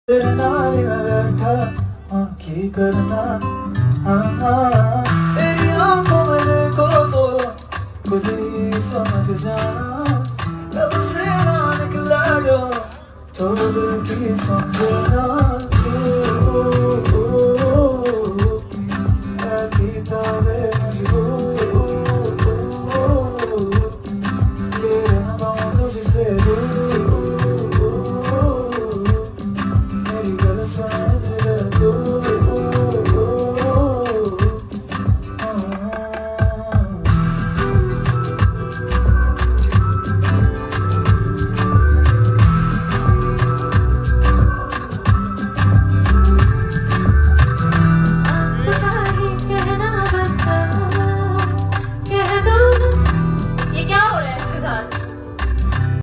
तेरे नाल मैं बैठा की करना। तेरी आंखों में देखो तो खुद ही समझ जाना। लब से ना निकला जो तो दिल की समझना।